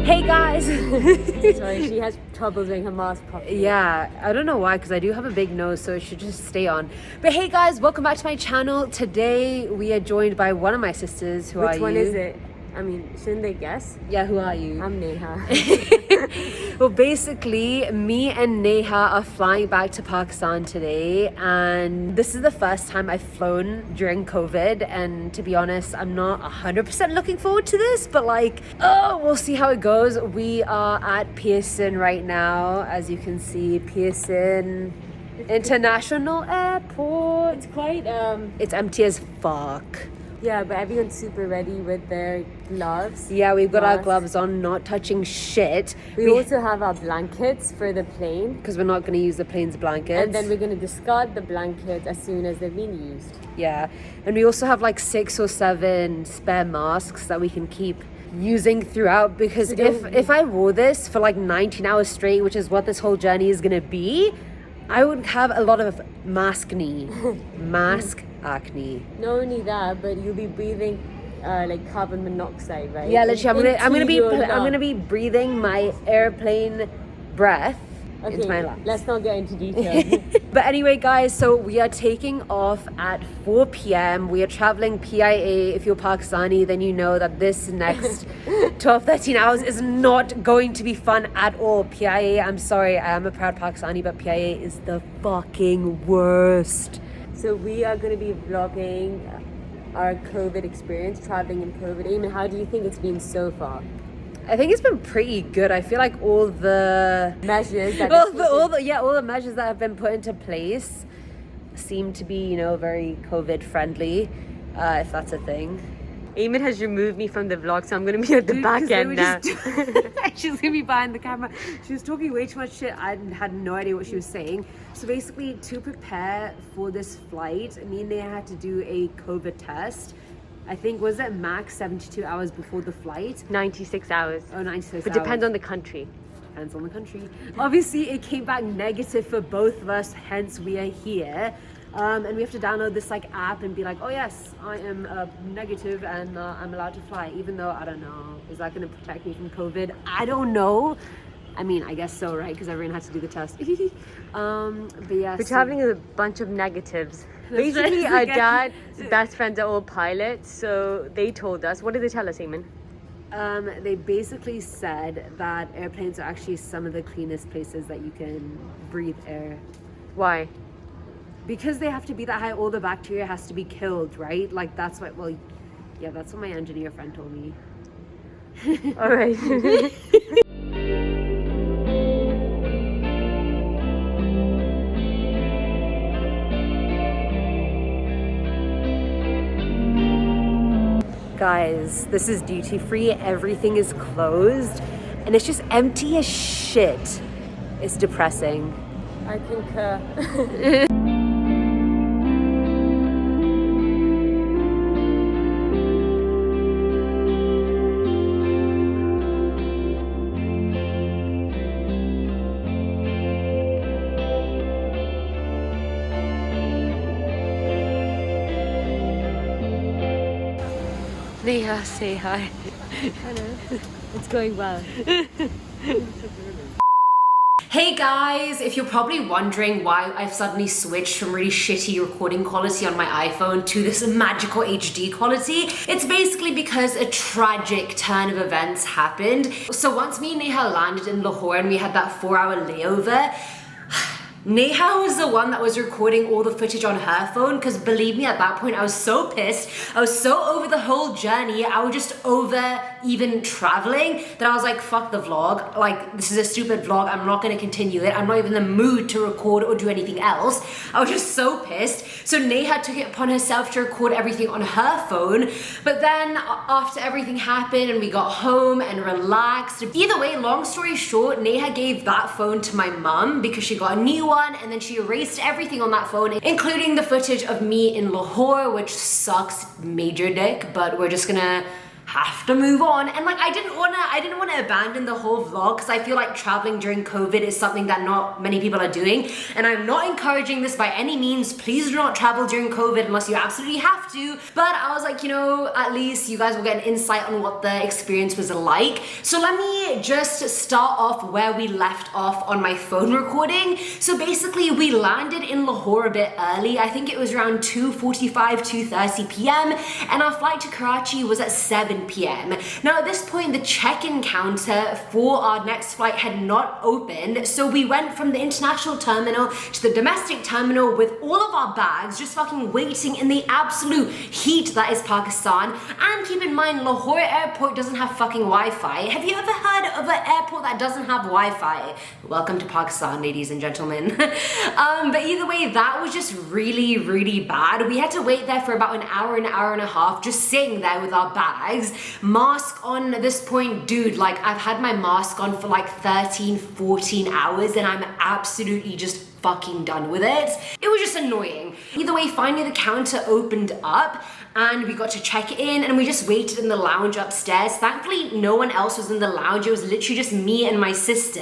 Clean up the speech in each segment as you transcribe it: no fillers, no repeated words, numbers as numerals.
Hey guys! Sorry, she has trouble doing her mask properly. Yeah, I don't know why, because I do have a big nose, so it should just stay on. But hey guys, welcome back to my channel. Today we are joined by one of my sisters. Who are you? Which one is it? I mean, shouldn't they guess? Yeah, who are you? I'm Neha. Well, basically, me and Neha are flying back to Pakistan today, and this is the first time I've flown during COVID, and to be honest, I'm not 100% looking forward to this, but we'll see how it goes. We are at Pearson right now, as you can see, Pearson International Airport. It's quite, It's empty as fuck. yeah, but everyone's super ready with their gloves. Yeah, we've got our masks. gloves on, not touching shit. We also have our blankets for the plane. Because we're not going to use the plane's blankets. And then we're going to discard the blankets as soon as they've been used. Yeah, and we also have like 6 or 7 spare masks that we can keep using throughout, because if I wore this for like 19 hours straight, which is what this whole journey is going to be, I would have a lot of mask acne. Not only that, but you'll be breathing like carbon monoxide, right? Yeah, literally, I'm Into your gonna lungs. be breathing my airplane breath into my lungs. Let's not get into details. But anyway, guys, so we are taking off at 4 p.m. We are traveling PIA. If you're Pakistani, then you know that this next 12, 13 hours is not going to be fun at all. PIA, I'm sorry, I am a proud Pakistani, but PIA is the fucking worst. So we are going to be vlogging our COVID experience, traveling in COVID. Ayman, how do you think it's been so far? I think it's been pretty good. I feel like all the Measures that all the measures that have been put into place seem to be, very COVID friendly, if that's a thing. Ayman has removed me from the vlog, so I'm going to be at the back end now. She's gonna be behind the camera. She was talking way too much shit. I had no idea what she was saying. So basically, to prepare for this flight, me and Neha had to do a COVID test. I think, was it max 72 hours before the flight? 96 hours. Oh, 96 But hours. depends on the country. Depends on the country. Obviously, it came back negative for both of us, hence we are here. And we have to download this app and be like, oh yes, I am negative and I'm allowed to fly, even though I don't know, is that going to protect me from COVID? I don't know. I mean, I guess so, right? Because everyone had to do the test. But yeah, We're traveling with a bunch of negatives. Basically, our dad's best friends are all pilots, so they told us. What did they tell us, Ayman? They basically said that airplanes are actually some of the cleanest places that you can breathe air. Why? Because they have to be that high, all the bacteria has to be killed, right? That's what, that's what my engineer friend told me. All right. Guys, this is duty free, everything is closed, and it's just empty as shit. It's depressing. I concur. Neha, say hi. Hello. It's going well. Hey guys, if you're probably wondering why I've suddenly switched from really shitty recording quality on my iPhone to this magical HD quality, it's basically because a tragic turn of events happened. So once me and Neha landed in Lahore and we had that 4-hour layover, Neha was the one that was recording all the footage on her phone, because believe me, at that point I was so pissed. I was so over the whole journey. I was just over even traveling that I was like, fuck the vlog. This is a stupid vlog. I'm not going to continue it. I'm not even in the mood to record or do anything else. I was just so pissed. So Neha took it upon herself to record everything on her phone. But then after everything happened and we got home and relaxed, either way, long story short, Neha gave that phone to my mum because she got a new one, and then she erased everything on that phone, including the footage of me in Lahore, which sucks major dick, but we're just gonna have to move on. And like I didn't want to abandon the whole vlog because I feel like traveling during COVID is something that not many people are doing, and I'm not encouraging this by any means. Please do not travel during COVID unless you absolutely have to. But I was like, you know, at least you guys will get an insight on what the experience was like. So let me just start off where we left off on my phone recording. So basically we landed in Lahore a bit early. I think it was around 2:45, 2:30 p.m. and our flight to Karachi was at 7 p.m. Now at this point the check-in counter for our next flight had not opened, so we went from the international terminal to the domestic terminal with all of our bags just fucking waiting in the absolute heat that is Pakistan. And keep in mind, Lahore airport doesn't have fucking Wi-Fi. Have you ever heard of an airport that doesn't have Wi-Fi? Welcome to Pakistan, ladies and gentlemen. But either way, that was just really bad. We had to wait there for about an hour and a half just sitting there with our bags. Mask on at this point, dude, like I've had my mask on for like 13-14 hours and I'm absolutely just fucking done with it. It was just annoying. Either way, finally the counter opened up and we got to check in and we just waited in the lounge upstairs. Thankfully, no one else was in the lounge. It was literally just me and my sister,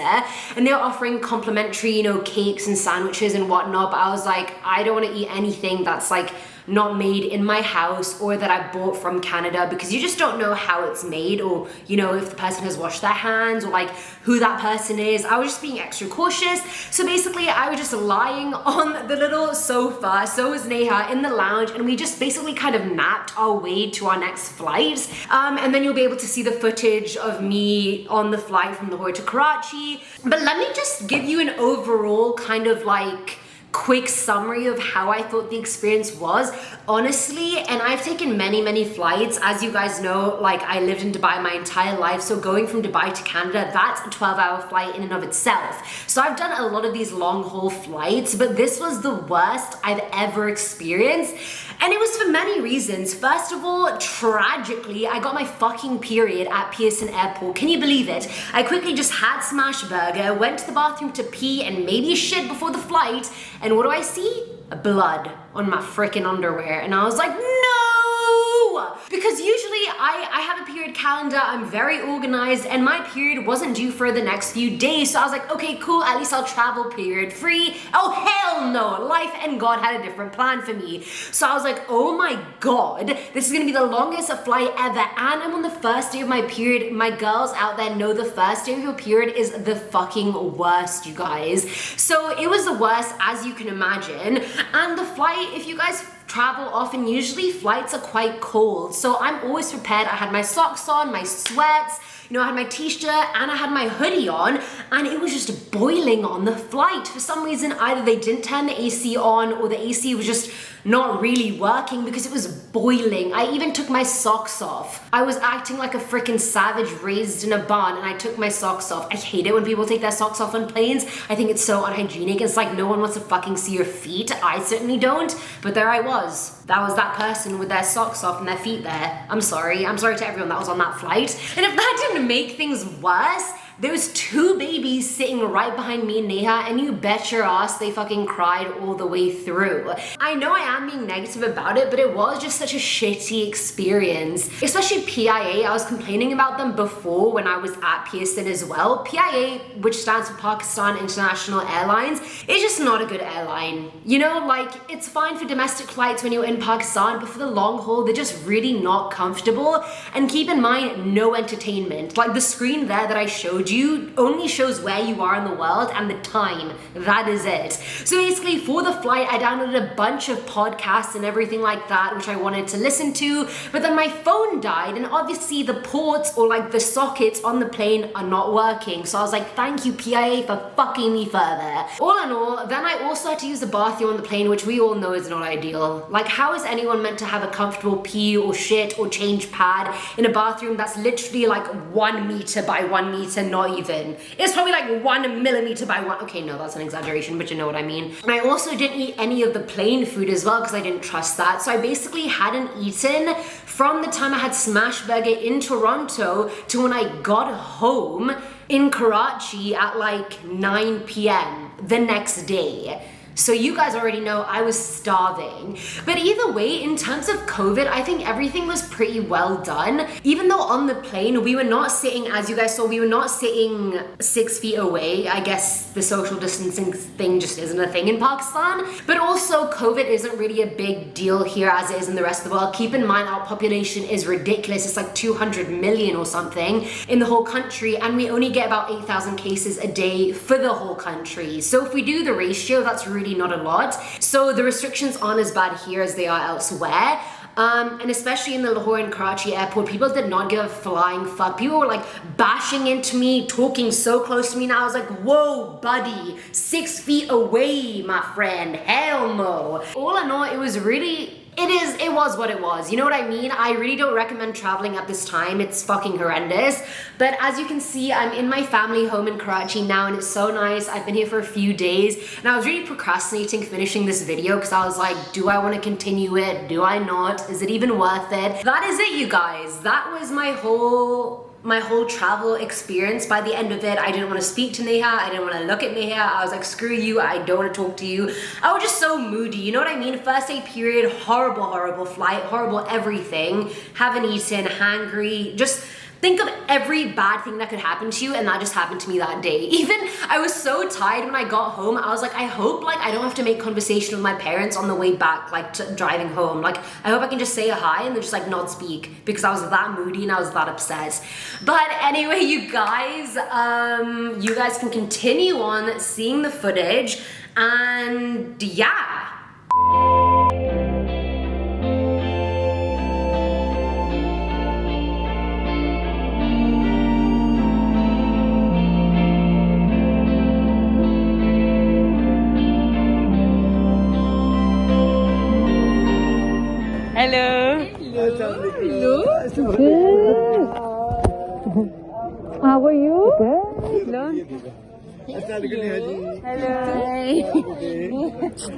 and they were offering complimentary, you know, cakes and sandwiches and whatnot. But I was like, I don't want to eat anything that's like not made in my house or that I bought from Canada, because you just don't know how it's made, or you know, if the person has washed their hands, or like who that person is. I was just being extra cautious. So basically I was just lying on the little sofa, so was Neha, in the lounge, and we just basically kind of napped our way to our next flight. And then you'll be able to see the footage of me on the flight from Lahore to Karachi. But let me just give you an overall kind of like quick summary of how I thought the experience was, honestly. And I've taken many flights, as you guys know. Like I lived in Dubai my entire life, so going from Dubai to Canada, that's a 12-hour flight in and of itself. So I've done a lot of these long haul flights, but this was the worst I've ever experienced, and it was for many reasons. First of all, tragically, I got my fucking period at Pearson Airport. Can you believe it? I quickly just had smash burger, went to the bathroom to pee and maybe shit before the flight, and what do I see? Blood on my freaking underwear. And I was like, no! Because usually I have a period calendar, I'm very organized, and my period wasn't due for the next few days. So I was like, okay, cool, at least I'll travel period free. Oh, hell no! Life and God had a different plan for me. So I was like, oh my God, this is gonna be the longest flight ever, and I'm on the first day of my period. My girls out there know the first day of your period is the fucking worst, you guys. So it was the worst, as you can imagine. And the flight, if you guys travel often, usually flights are quite cold, so I'm always prepared. I had my socks on, my sweats, you know, I had my t-shirt and I had my hoodie on, and it was just boiling on the flight. For some reason, either they didn't turn the AC on or the AC was just not really working because it was boiling. I even took my socks off. I was acting like a freaking savage raised in a barn, and I took my socks off. I hate it when people take their socks off on planes. I think it's so unhygienic. It's like no one wants to fucking see your feet. I certainly don't, but there I was. That was that person with their socks off and their feet there. I'm sorry to everyone that was on that flight. And if that didn't make things worse, there was two babies sitting right behind me and Neha, and you bet your ass they fucking cried all the way through. I know I am being negative about it, but it was just such a shitty experience. Especially PIA, I was complaining about them before when I was at Pearson as well. PIA, which stands for Pakistan International Airlines, is just not a good airline. You know, like, it's fine for domestic flights when you're in Pakistan, but for the long haul, they're just really not comfortable. And keep in mind, no entertainment. Like, the screen there that I showed you only shows where you are in the world and the time. That is it. So basically, for the flight, I downloaded a bunch of podcasts and everything like that, which I wanted to listen to, but then my phone died, and obviously the ports or like the sockets on the plane are not working. So I was like, thank you PIA for fucking me further. All in all, then I also had to use the bathroom on the plane, which we all know is not ideal. Like, how is anyone meant to have a comfortable pee or shit or change pad in a bathroom that's literally like 1 meter by 1 meter, not even. It's probably like 1 millimeter by 1. Okay, no, that's an exaggeration, but you know what I mean. And I also didn't eat any of the plain food as well because I didn't trust that. So I basically hadn't eaten from the time I had smash burger in Toronto to when I got home in Karachi at like 9 p.m. the next day. So you guys already know I was starving. But either way, in terms of COVID, I think everything was pretty well done. Even though on the plane, we were not sitting, as you guys saw, we were not sitting 6 feet away. I guess the social distancing thing just isn't a thing in Pakistan. But also, COVID isn't really a big deal here as it is in the rest of the world. Keep in mind, our population is ridiculous. It's like 200 million or something in the whole country, and we only get about 8,000 cases a day for the whole country. So if we do the ratio, that's really not a lot. So the restrictions aren't as bad here as they are elsewhere. And especially in the Lahore and Karachi airport, people did not give a flying fuck. People were like bashing into me, talking so close to me, and I was like, whoa, buddy, 6 feet away, my friend, hell no. All in all, it was really, it was what it was. You know what I mean? I really don't recommend traveling at this time. It's fucking horrendous. But as you can see, I'm in my family home in Karachi now, and it's so nice. I've been here for a few days, and I was really procrastinating finishing this video because I was like, do I want to continue it? Do I not? Is it even worth it? That is it, you guys. That was my whole travel experience. By the end of it, I didn't want to speak to Neha, I didn't want to look at Neha, I was like, screw you, I don't want to talk to you. I was just so moody, you know what I mean? First day period, horrible flight, horrible everything, haven't eaten, hangry, just think of every bad thing that could happen to you, and that just happened to me that day. Even I was so tired when I got home. I was like, I hope like I don't have to make conversation with my parents on the way back, like driving home. Like I hope I can just say a hi and then just like not speak, because I was that moody and I was that upset. But anyway, you guys can continue on seeing the footage, and yeah. Hello. Hello. How are you? Hello.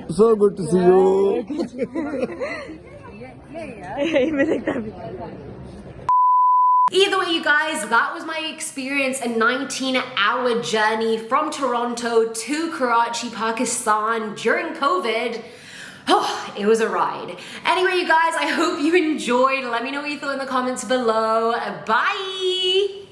So good to see you. Either way, you guys, that was my experience, a 19-hour journey from Toronto to Karachi, Pakistan during COVID. Oh, it was a ride. Anyway, you guys, I hope you enjoyed. Let me know what you thought in the comments below. Bye!